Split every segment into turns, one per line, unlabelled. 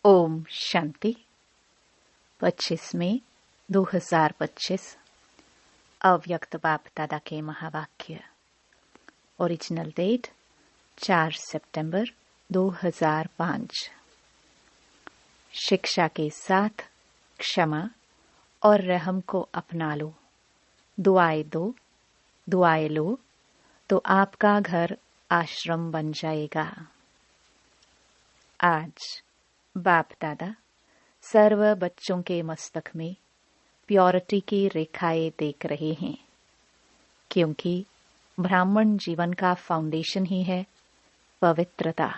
ओम शांति 25 मई 2025 अव्यक्त बाप दादा के महावाक्य। ओरिजिनल डेट 4 सितंबर 2005। शिक्षा के साथ क्षमा और रहम को अपना लो। दुआएं दो, दुआएं लो तो आपका घर आश्रम बन जाएगा। आज बाप दादा सर्व बच्चों के मस्तक में प्योरिटी की रेखाएं देख रहे हैं, क्योंकि ब्राह्मण जीवन का फाउंडेशन ही है पवित्रता।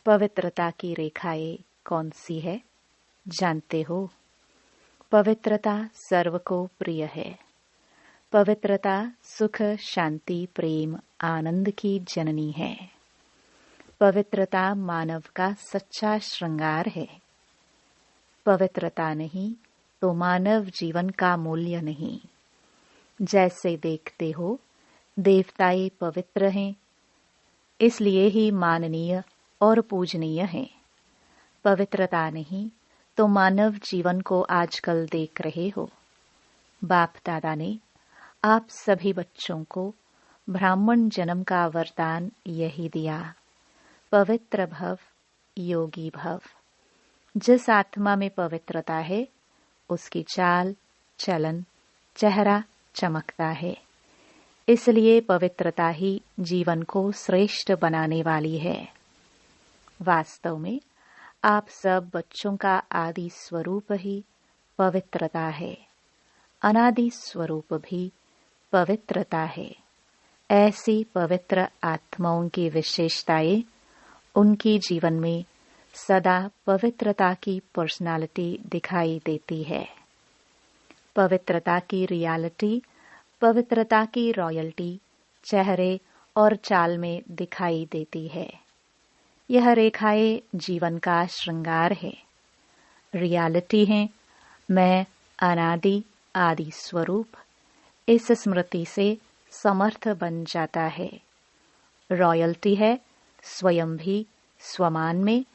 पवित्रता की रेखाएं कौन सी है जानते हो? पवित्रता सर्व को प्रिय है। पवित्रता सुख, शांति, प्रेम, आनंद की जननी है। पवित्रता मानव का सच्चा श्रृंगार है। पवित्रता नहीं तो मानव जीवन का मूल्य नहीं। जैसे देखते हो देवताएं पवित्र हैं, इसलिए ही माननीय और पूजनीय हैं। पवित्रता नहीं तो मानव जीवन को आजकल देख रहे हो। बाप दादा ने आप सभी बच्चों को ब्राह्मण जन्म का वरदान यही दिया, पवित्र भव, योगी भव। जिस आत्मा में पवित्रता है उसकी चाल, चलन, चेहरा चमकता है। इसलिए पवित्रता ही जीवन को श्रेष्ठ बनाने वाली है। वास्तव में आप सब बच्चों का आदि स्वरूप ही पवित्रता है। अनादि स्वरूप भी पवित्रता है। ऐसी पवित्र आत्माओं की विशेषताएं उनकी जीवन में सदा पवित्रता की पर्सनालिटी दिखाई देती है। पवित्रता की रियलिटी, पवित्रता की रॉयल्टी चेहरे और चाल में दिखाई देती है। यह रेखाएं जीवन का श्रृंगार है। रियलिटी है मैं अनादि आदि स्वरूप। इस स्मृति से समर्थ बन जाता है। रॉयल्टी है स्वयं भी स्वमान में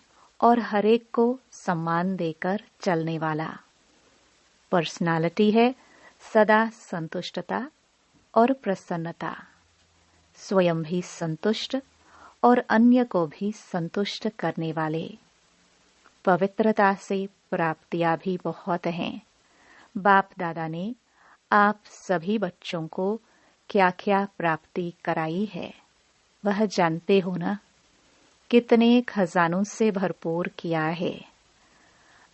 और हरेक को सम्मान देकर चलने वाला। पर्सनालिटी है सदा संतुष्टता और प्रसन्नता। स्वयं भी संतुष्ट और अन्य को भी संतुष्ट करने वाले। पवित्रता से प्राप्तियां भी बहुत हैं। बाप दादा ने आप सभी बच्चों को क्या क्या प्राप्ति कराई है वह जानते हो ना? कितने खजानों से भरपूर किया है।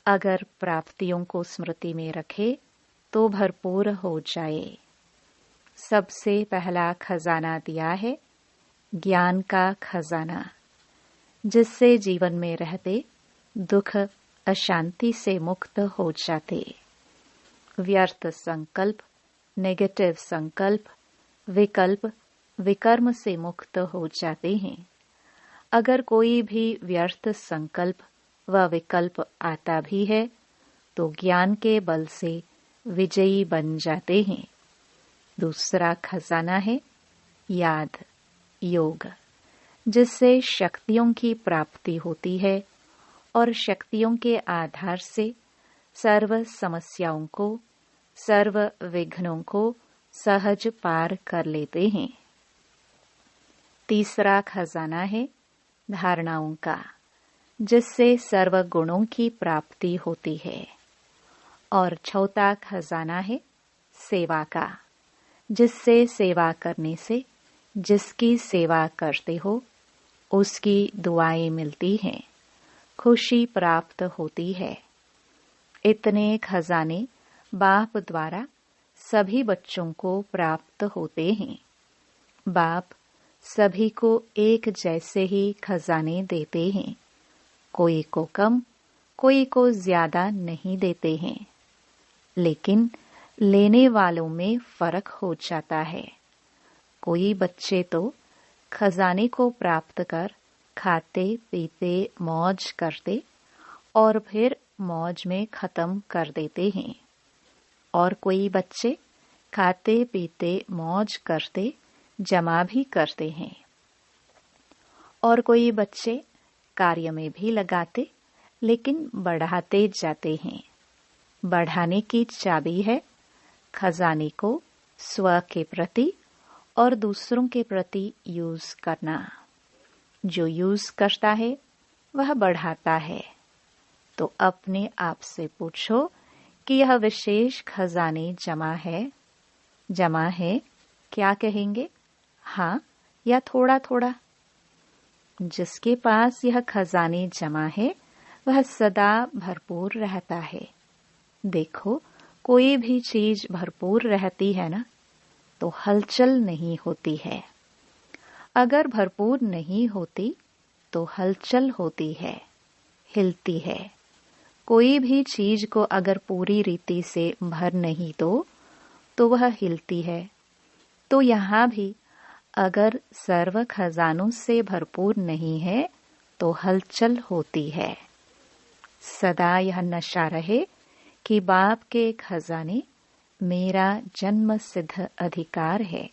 अगर प्राप्तियों को स्मृति में रखे तो भरपूर हो जाए। सबसे पहला खजाना दिया है ज्ञान का खजाना, जिससे जीवन में रहते दुख, अशांति से मुक्त हो जाते। व्यर्थ संकल्प, नेगेटिव संकल्प, विकल्प, विकर्म से मुक्त हो जाते हैं। अगर कोई भी व्यर्थ संकल्प व विकल्प आता भी है तो ज्ञान के बल से विजयी बन जाते हैं। दूसरा खजाना है याद, योग, जिससे शक्तियों की प्राप्ति होती है और शक्तियों के आधार से सर्व समस्याओं को, सर्व विघ्नों को सहज पार कर लेते हैं। तीसरा खजाना है धारणाओं का, जिससे सर्व गुणों की प्राप्ति होती है। और चौथा खजाना है सेवा का, जिससे सेवा करने से जिसकी सेवा करते हो उसकी दुआएं मिलती हैं, खुशी प्राप्त होती है। इतने खजाने बाप द्वारा सभी बच्चों को प्राप्त होते हैं। बाप सभी को एक जैसे ही खजाने देते हैं। कोई को कम, कोई को ज्यादा नहीं देते हैं, लेकिन लेने वालों में फर्क हो जाता है। कोई बच्चे तो खजाने को प्राप्त कर खाते पीते मौज करते और फिर मौज में खत्म कर देते हैं, और कोई बच्चे खाते पीते मौज करते जमा भी करते हैं, और कोई बच्चे कार्य में भी लगाते लेकिन बढ़ाते जाते हैं। बढ़ाने की चाबी है खजाने को स्व के प्रति और दूसरों के प्रति यूज करना। जो यूज करता है वह बढ़ाता है। तो अपने आप से पूछो कि यह विशेष खजाने जमा है? जमा है, क्या कहेंगे? हाँ या थोड़ा थोड़ा? जिसके पास यह खजाने जमा है वह सदा भरपूर रहता है। देखो, कोई भी चीज भरपूर रहती है ना, तो हलचल नहीं होती है। अगर भरपूर नहीं होती तो हलचल होती है, हिलती है। कोई भी चीज को अगर पूरी रीति से भर नहीं दो तो वह हिलती है। तो यहाँ भी अगर सर्व खजानों से भरपूर नहीं है तो हलचल होती है। सदा यह नशा रहे कि बाप के खजाने मेरा जन्म सिद्ध अधिकार है।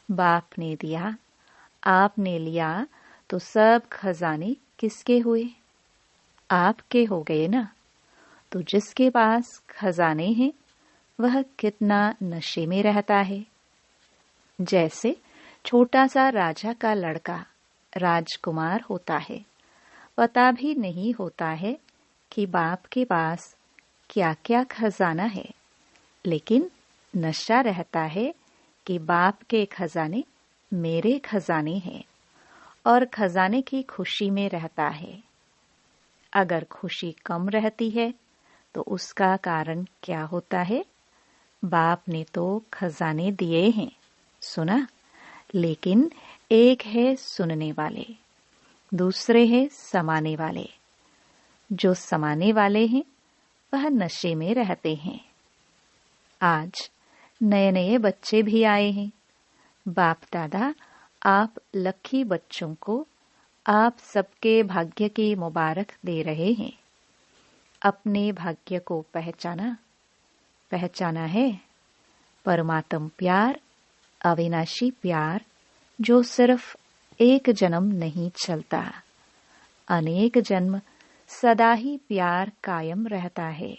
बाप ने दिया, आपने लिया, तो सब खजाने किसके हुए? आपके हो गए ना। तो जिसके पास खजाने हैं वह कितना नशे में रहता है। जैसे छोटा सा राजा का लड़का राजकुमार होता है, पता भी नहीं होता है कि बाप के पास क्या क्या खजाना है, लेकिन नशा रहता है कि बाप के खजाने मेरे खजाने हैं और खजाने की खुशी में रहता है। अगर खुशी कम रहती है तो उसका कारण क्या होता है? बाप ने तो खजाने दिए हैं, सुना, लेकिन एक है सुनने वाले, दूसरे हैं समाने वाले। जो समाने वाले हैं वह नशे में रहते हैं। आज नए नए बच्चे भी आए हैं। बाप दादा आप लकी बच्चों को आप सबके भाग्य की मुबारक दे रहे हैं। अपने भाग्य को पहचाना है। परमात्म प्यार, अविनाशी प्यार, जो सिर्फ एक जन्म नहीं चलता, अनेक जन्म सदा ही प्यार कायम रहता है।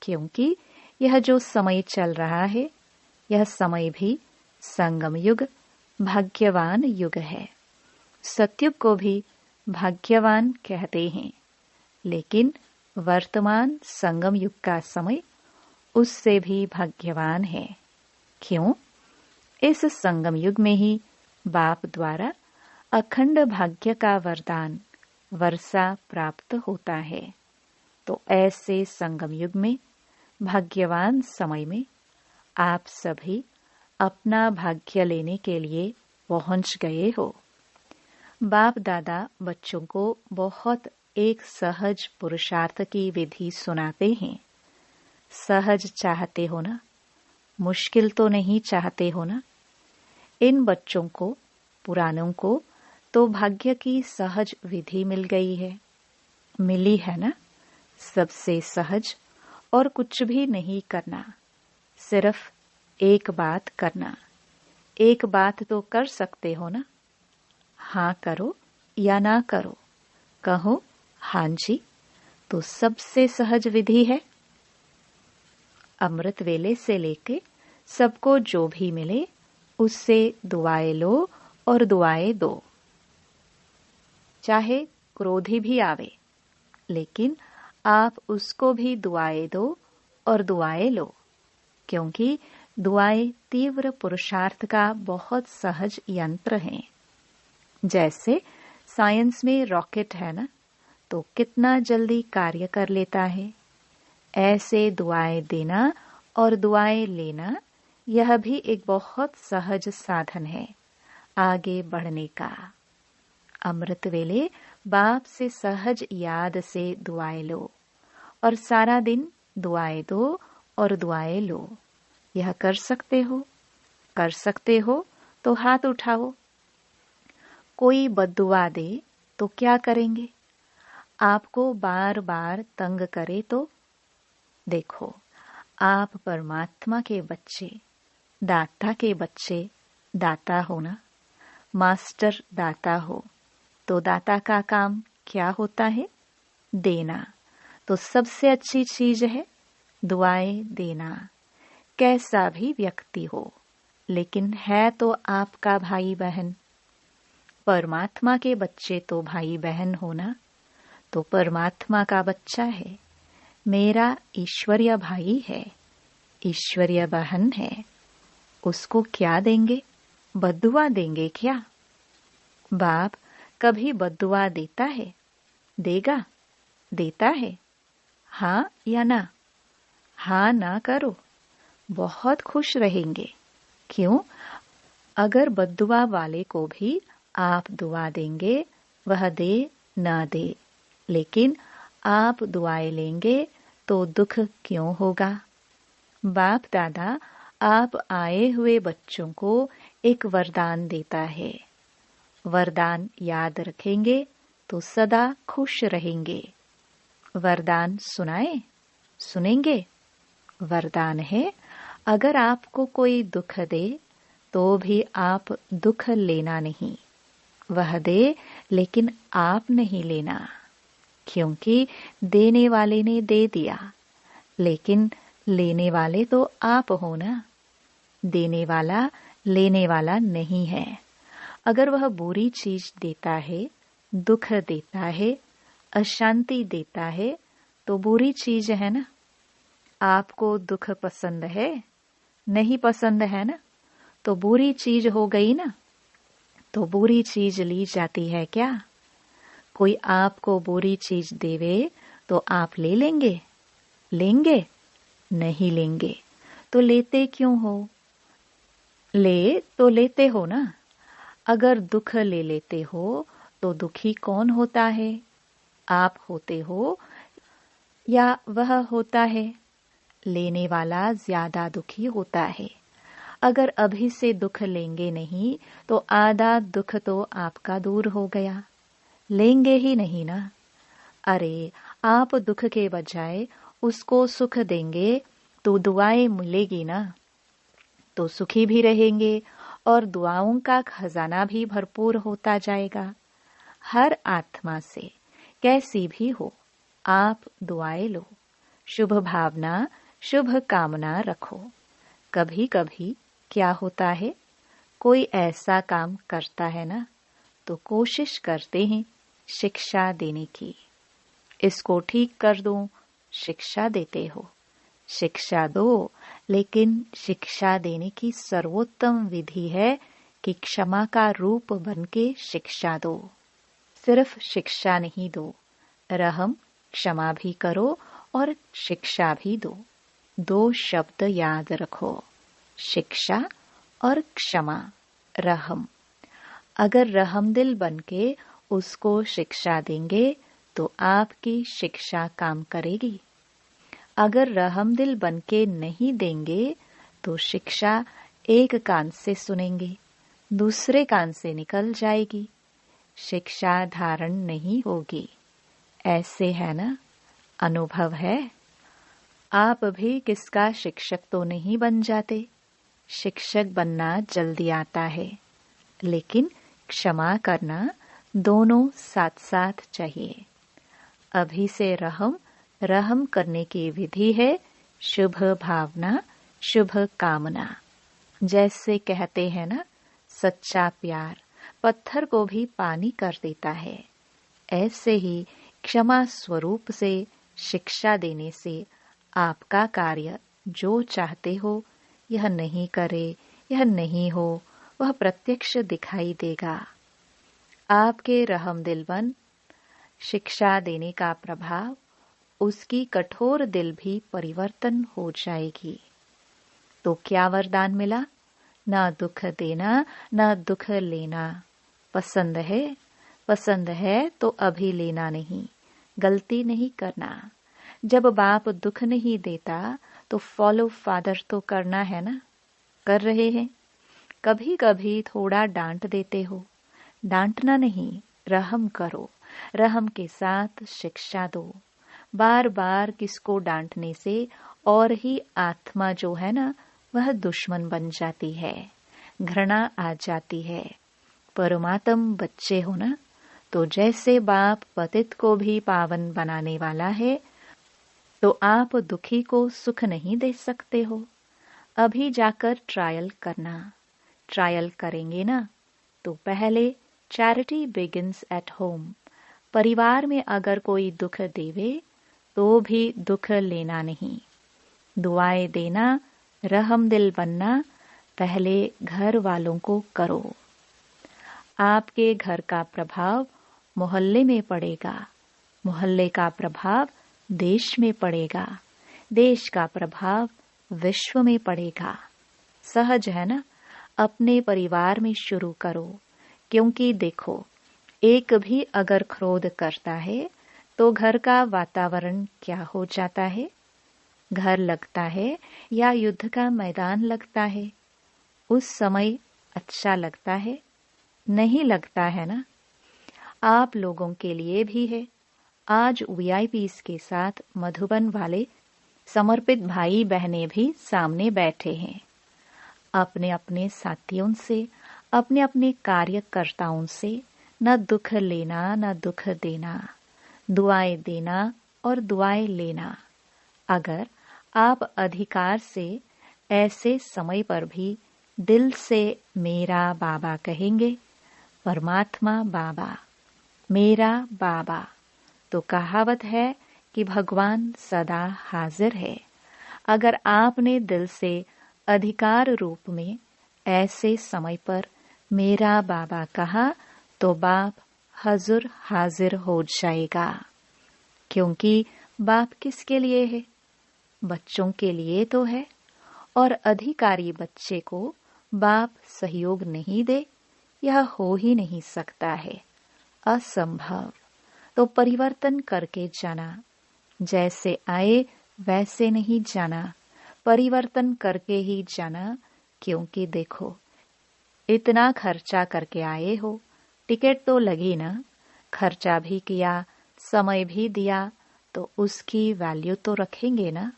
क्योंकि यह जो समय चल रहा है, यह समय भी संगम युग, भाग्यवान युग है। सतयुग को भी भाग्यवान कहते हैं, लेकिन वर्तमान संगम युग का समय उससे भी भाग्यवान है। क्यों? इस संगम युग में ही बाप द्वारा अखंड भाग्य का वरदान वर्षा प्राप्त होता है। तो ऐसे संगम युग में, भाग्यवान समय में आप सभी अपना भाग्य लेने के लिए पहुंच गए हो। बाप दादा बच्चों को बहुत एक सहज पुरुषार्थ की विधि सुनाते हैं। सहज चाहते हो ना? मुश्किल तो नहीं चाहते हो ना? इन बच्चों को, पुरानों को तो भाग्य की सहज विधि मिल गई है, मिली है ना? सबसे सहज, और कुछ भी नहीं करना, सिर्फ एक बात करना। एक बात तो कर सकते हो ना? हाँ करो या ना करो, कहो हाँ जी, तो सबसे सहज विधि है। अमृत वेले से लेके सबको जो भी मिले उससे दुआएं लो और दुआएं दो। चाहे क्रोधी भी आवे, लेकिन आप उसको भी दुआएं दो और दुआएं लो, क्योंकि दुआएं तीव्र पुरुषार्थ का बहुत सहज यंत्र हैं। जैसे साइंस में रॉकेट है ना, तो कितना जल्दी कार्य कर लेता है। ऐसे दुआएं देना और दुआएं लेना, यह भी एक बहुत सहज साधन है आगे बढ़ने का। अमृत वेले बाप से सहज याद से दुआएं लो और सारा दिन दुआएं दो और दुआएं लो। यह कर सकते हो? कर सकते हो तो हाथ उठाओ। कोई बद्दुआ दे तो क्या करेंगे? आपको बार बार तंग करे तो? देखो, आप परमात्मा के बच्चे, दाता के बच्चे, दाता हो ना, मास्टर दाता हो। तो दाता का काम क्या होता है? देना तो सबसे अच्छी चीज है। दुआएं देना, कैसा भी व्यक्ति हो, लेकिन है तो आपका भाई बहन। परमात्मा के बच्चे तो भाई बहन हो ना, तो परमात्मा का बच्चा है, मेरा ईश्वरीय भाई है, ईश्वरीय बहन है। उसको क्या देंगे? बद्दुआ देंगे क्या? बाप कभी बद्दुआ देता है? देगा? देता है? हाँ या ना? हाँ ना करो, बहुत खुश रहेंगे। क्यों? अगर बद्दुआ वाले को भी आप दुआ देंगे, वह दे ना दे, लेकिन आप दुआएं लेंगे तो दुख क्यों होगा? बाप दादा आप आए हुए बच्चों को एक वरदान देता है। वरदान याद रखेंगे तो सदा खुश रहेंगे। वरदान सुनाए? सुनेंगे? वरदान है, अगर आपको कोई दुख दे तो भी आप दुख लेना नहीं। वह दे लेकिन आप नहीं लेना, क्योंकि देने वाले ने दे दिया, लेकिन लेने वाले तो आप हो ना। देने वाला लेने वाला नहीं है। अगर वह बुरी चीज देता है, दुख देता है, अशांति देता है, तो बुरी चीज है ना। आपको दुख पसंद है? नहीं पसंद है ना, तो बुरी चीज हो गई ना। तो बुरी चीज ली जाती है क्या? कोई आपको बुरी चीज देवे तो आप ले लेंगे? लेंगे? नहीं लेंगे। तो लेते क्यों हो? ले तो लेते हो ना। अगर दुख ले लेते हो तो दुखी कौन होता है? आप होते हो या वह होता है? लेने वाला ज्यादा दुखी होता है। अगर अभी से दुख लेंगे नहीं तो आधा दुख तो आपका दूर हो गया। लेंगे ही नहीं ना। अरे आप दुख के बजाय उसको सुख देंगे तो दुआएं मिलेगी ना, तो सुखी भी रहेंगे और दुआओं का खजाना भी भरपूर होता जाएगा। हर आत्मा से कैसी भी हो, आप दुआएं लो, शुभ भावना, शुभ कामना रखो। कभी कभी क्या होता है, कोई ऐसा काम करता है ना, तो कोशिश करते हैं शिक्षा देने की। इसको ठीक कर दो, शिक्षा देते हो। शिक्षा दो, लेकिन शिक्षा देने की सर्वोत्तम विधि है कि क्षमा का रूप बनके शिक्षा दो। सिर्फ शिक्षा नहीं दो, रहम क्षमा भी करो और शिक्षा भी दो। दो शब्द याद रखो, शिक्षा और क्षमा, रहम। अगर रहम दिल बनके उसको शिक्षा देंगे तो आपकी शिक्षा काम करेगी। अगर रहम दिल बनके नहीं देंगे तो शिक्षा एक कान से सुनेंगे, दूसरे कान से निकल जाएगी, शिक्षा धारण नहीं होगी। ऐसे है ना, अनुभव है। आप भी किसका शिक्षक तो नहीं बन जाते। शिक्षक बनना जल्दी आता है, लेकिन क्षमा करना दोनों साथ साथ चाहिए। अभी से रहम करने की विधि है शुभ भावना, शुभ कामना। जैसे कहते हैं ना, सच्चा प्यार पत्थर को भी पानी कर देता है। ऐसे ही क्षमा स्वरूप से शिक्षा देने से आपका कार्य जो चाहते हो, यह नहीं करे, यह नहीं हो, वह प्रत्यक्ष दिखाई देगा। आपके रहम दिल बन शिक्षा देने का प्रभाव, उसकी कठोर दिल भी परिवर्तन हो जाएगी। तो क्या वरदान मिला? ना दुख देना, ना दुख लेना। पसंद है? पसंद है तो अभी लेना नहीं, गलती नहीं करना। जब बाप दुख नहीं देता तो फॉलो फादर तो करना है ना, कर रहे हैं। कभी कभी थोड़ा डांट देते हो, डांटना नहीं, रहम करो, रहम के साथ शिक्षा दो। बार बार किसको डांटने से और ही आत्मा जो है ना, वह दुश्मन बन जाती है, घृणा आ जाती है। परमात्म बच्चे हो ना, तो जैसे बाप पतित को भी पावन बनाने वाला है, तो आप दुखी को सुख नहीं दे सकते हो। अभी जाकर ट्रायल करना। ट्रायल करेंगे ना, तो पहले चैरिटी बिगिंस एट होम। परिवार में अगर कोई दुख देवे तो भी दुख लेना नहीं। दुआएं देना, रहम दिल बनना पहले घर वालों को करो। आपके घर का प्रभाव मोहल्ले में पड़ेगा, मोहल्ले का प्रभाव देश में पड़ेगा, देश का प्रभाव विश्व में पड़ेगा। सहज है ना? अपने परिवार में शुरू करो, क्योंकि देखो, एक भी अगर क्रोध करता है तो घर का वातावरण क्या हो जाता है? घर लगता है या युद्ध का मैदान लगता है? उस समय अच्छा लगता है? नहीं लगता है ना? आप लोगों के लिए भी है। आज वीआईपीस के साथ मधुबन वाले समर्पित भाई बहनें भी सामने बैठे हैं। अपने अपने साथियों से, अपने अपने कार्यकर्ताओं से न दुख लेना न दुख देना, दुआएं देना और दुआएं लेना। अगर आप अधिकार से ऐसे समय पर भी दिल से मेरा बाबा कहेंगे, परमात्मा बाबा, मेरा बाबा, तो कहावत है कि भगवान सदा हाजिर है। अगर आपने दिल से अधिकार रूप में ऐसे समय पर मेरा बाबा कहा, तो बाप हजूर हाजिर हो जाएगा। क्योंकि बाप किसके लिए है? बच्चों के लिए तो है। और अधिकारी बच्चे को बाप सहयोग नहीं दे, यह हो ही नहीं सकता है, असंभव। तो परिवर्तन करके जाना, जैसे आए वैसे नहीं जाना, परिवर्तन करके ही जाना। क्योंकि देखो, इतना खर्चा करके आए हो, टिकट तो लगी ना, खर्चा भी किया, समय भी दिया, तो उसकी वैल्यू तो रखेंगे ना।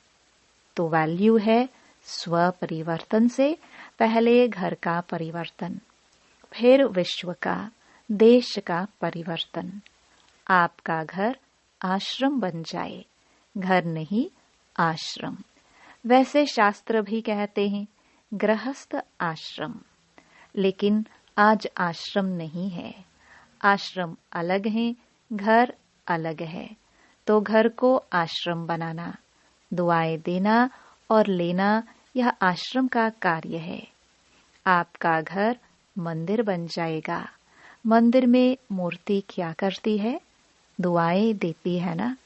तो वैल्यू है स्व परिवर्तन से पहले घर का परिवर्तन, फिर विश्व का, देश का परिवर्तन। आपका घर आश्रम बन जाए, घर नहीं आश्रम। वैसे शास्त्र भी कहते हैं गृहस्थ आश्रम, लेकिन आज आश्रम नहीं है। आश्रम अलग है, घर अलग है। तो घर को आश्रम बनाना, दुआएं देना और लेना, यह आश्रम का कार्य है। आपका घर मंदिर बन जाएगा। मंदिर में मूर्ति क्या करती है? दुआएं देती है ना।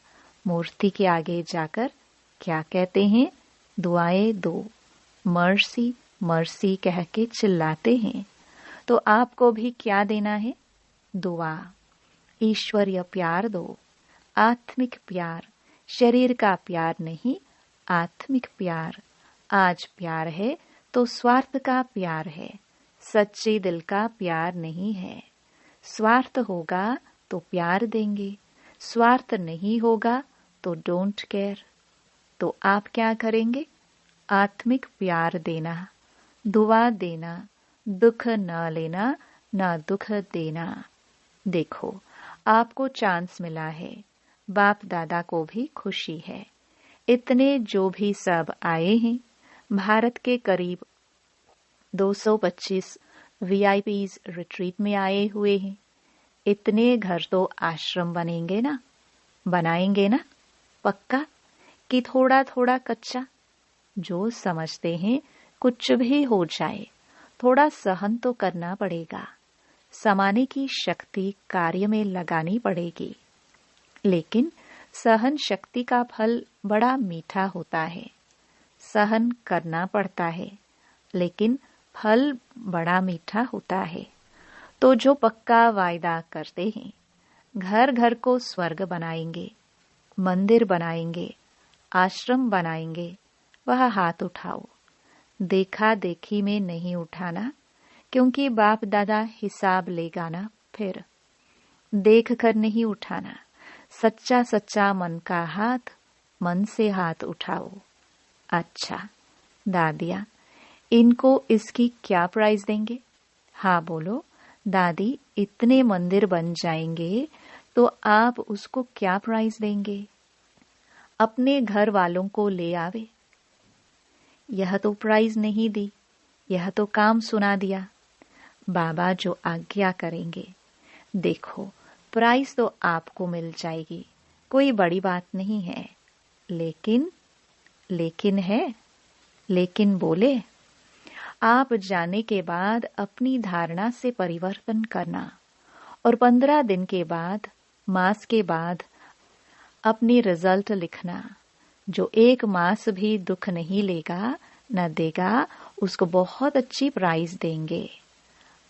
मूर्ति के आगे जाकर क्या कहते हैं? दुआएं दो, मर्सी मर्सी कह के चिल्लाते हैं। तो आपको भी क्या देना है? दुआ, ईश्वरीय प्यार दो, आत्मिक प्यार, शरीर का प्यार नहीं, आत्मिक प्यार। आज प्यार है तो स्वार्थ का प्यार है, सच्चे दिल का प्यार नहीं है। स्वार्थ होगा तो प्यार देंगे, स्वार्थ नहीं होगा तो डोंट केयर। तो आप क्या करेंगे? आत्मिक प्यार देना, दुआ देना, दुख न लेना, न दुख देना। देखो, आपको चांस मिला है, बाप दादा को भी खुशी है। इतने जो भी सब आए हैं, भारत के करीब 225 वीआईपीज रिट्रीट में आए हुए हैं। इतने घर तो आश्रम बनेंगे ना, बनाएंगे ना, पक्का कि थोड़ा थोड़ा कच्चा? जो समझते हैं कुछ भी हो जाए, थोड़ा सहन तो करना पड़ेगा। समाने की शक्ति कार्य में लगानी पड़ेगी। लेकिन सहन शक्ति का फल बड़ा मीठा होता है। सहन करना पड़ता है, लेकिन फल बड़ा मीठा होता है। तो जो पक्का वायदा करते हैं, घर घर को स्वर्ग बनाएंगे, मंदिर बनाएंगे, आश्रम बनाएंगे, वह हाथ उठाओ। देखा देखी में नहीं उठाना, क्योंकि बाप दादा हिसाब लेगा ना। फिर देख कर नहीं उठाना, सच्चा सच्चा मन का हाथ, मन से हाथ उठाओ। अच्छा दादिया, इनको इसकी क्या प्राइस देंगे? हाँ बोलो दादी, इतने मंदिर बन जाएंगे तो आप उसको क्या प्राइज देंगे? अपने घर वालों को ले आवे। यह तो प्राइज नहीं दी, यह तो काम सुना दिया। बाबा जो आज्ञा करेंगे, देखो प्राइज तो आपको मिल जाएगी, कोई बड़ी बात नहीं है। लेकिन बोले, आप जाने के बाद अपनी धारणा से परिवर्तन करना और 15 दिन के बाद, मास के बाद अपनी रिजल्ट लिखना। जो 1 मास भी दुख नहीं लेगा न देगा, उसको बहुत अच्छी प्राइज देंगे।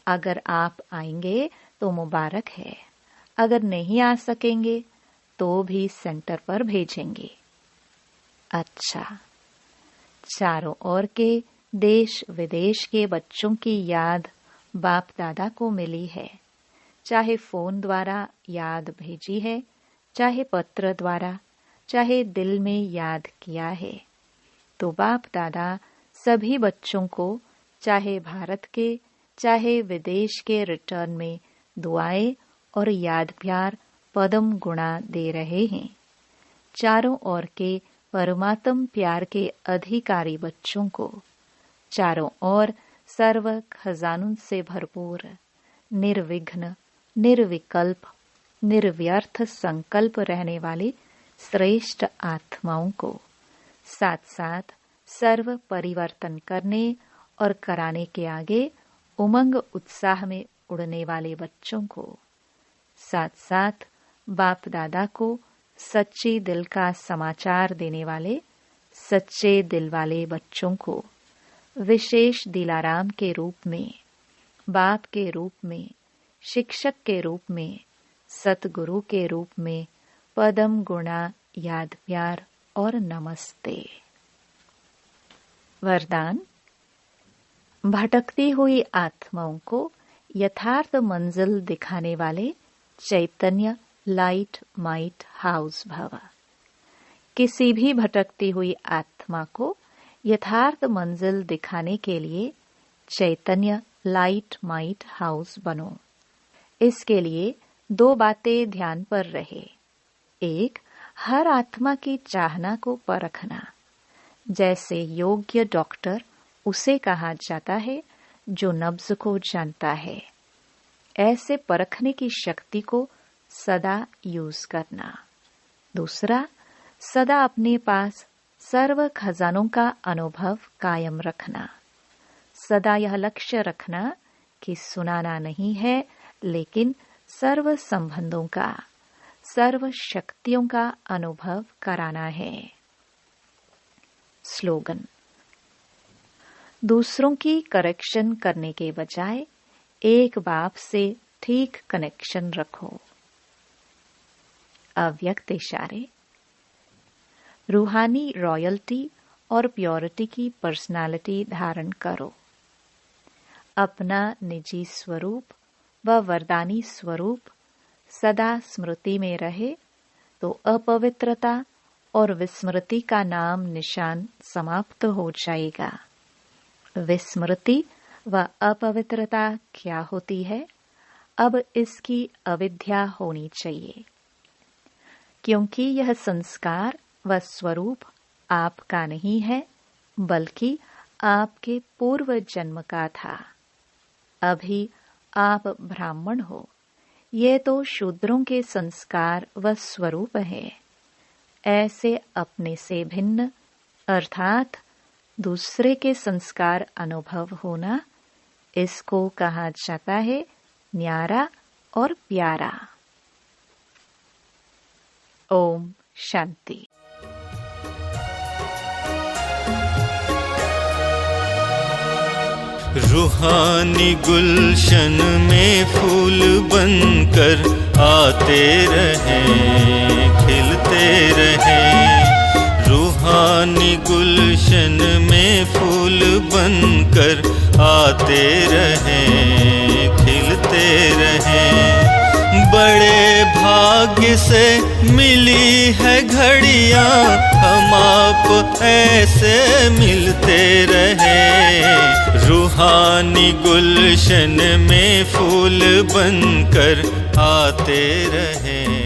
अगर आप आएंगे तो मुबारक है, अगर नहीं आ सकेंगे तो भी सेंटर पर भेजेंगे। अच्छा, चारों ओर के देश विदेश के बच्चों की याद बाप दादा को मिली है। चाहे फोन द्वारा याद भेजी है, चाहे पत्र द्वारा, चाहे दिल में याद किया है, तो बाप दादा सभी बच्चों को, चाहे भारत के चाहे विदेश के, रिटर्न में दुआएं और याद प्यार पदम गुणा दे रहे हैं। चारों ओर के परमात्म प्यार के अधिकारी बच्चों को, चारों ओर सर्व खजानों से भरपूर, निर्विघ्न, निर्विकल्प, निर्व्यर्थ संकल्प रहने वाले श्रेष्ठ आत्माओं को, साथ साथ सर्व परिवर्तन करने और कराने के आगे उमंग उत्साह में उड़ने वाले बच्चों को, साथ साथ बाप दादा को सच्चे दिल का समाचार देने वाले सच्चे दिल वाले बच्चों को, विशेष दिलाराम के रूप में, बाप के रूप में, शिक्षक के रूप में, सतगुरु के रूप में पदम गुणा याद प्यार और नमस्ते। वरदान। भटकती हुई आत्माओं को यथार्थ मंजिल दिखाने वाले चैतन्य लाइट माइट हाउस भव। किसी भी भटकती हुई आत्मा को यथार्थ मंजिल दिखाने के लिए चैतन्य लाइट माइट हाउस बनो। इसके लिए 2 बातें ध्यान पर रहे। एक, हर आत्मा की चाहना को परखना। जैसे योग्य डॉक्टर उसे कहा जाता है जो नब्ज को जानता है, ऐसे परखने की शक्ति को सदा यूज करना। दूसरा, सदा अपने पास सर्व खजानों का अनुभव कायम रखना। सदा यह लक्ष्य रखना कि सुनाना नहीं है, लेकिन सर्व संबंधों का, सर्व शक्तियों का अनुभव कराना है। स्लोगन। दूसरों की करेक्शन करने के बजाय एक बाप से ठीक कनेक्शन रखो। अव्यक्त इशारे। रूहानी रॉयल्टी और प्योरिटी की पर्सनालिटी धारण करो। अपना निजी स्वरूप व वरदानी स्वरूप सदा स्मृति में रहे तो अपवित्रता और विस्मृति का नाम निशान समाप्त हो जाएगा। विस्मृति व अपवित्रता क्या होती है? अब इसकी अविद्या होनी चाहिए, क्योंकि यह संस्कार व स्वरूप आपका नहीं है, बल्कि आपके पूर्व जन्म का था। अभी आप ब्राह्मण हो, ये तो शूद्रों के संस्कार व स्वरूप है। ऐसे अपने से भिन्न अर्थात दूसरे के संस्कार अनुभव होना, इसको कहा जाता है न्यारा और प्यारा। ओम शांति।
रूहानी गुलशन में फूल बनकर आते रहें, खिलते रहें। रूहानी गुलशन में फूल बनकर आते रहें, खिलते रहें। बड़े भाग्य से मिली है घड़ियां, हम आप ऐसे मिलते रहे। रूहानी गुलशन में फूल बनकर आते रहे।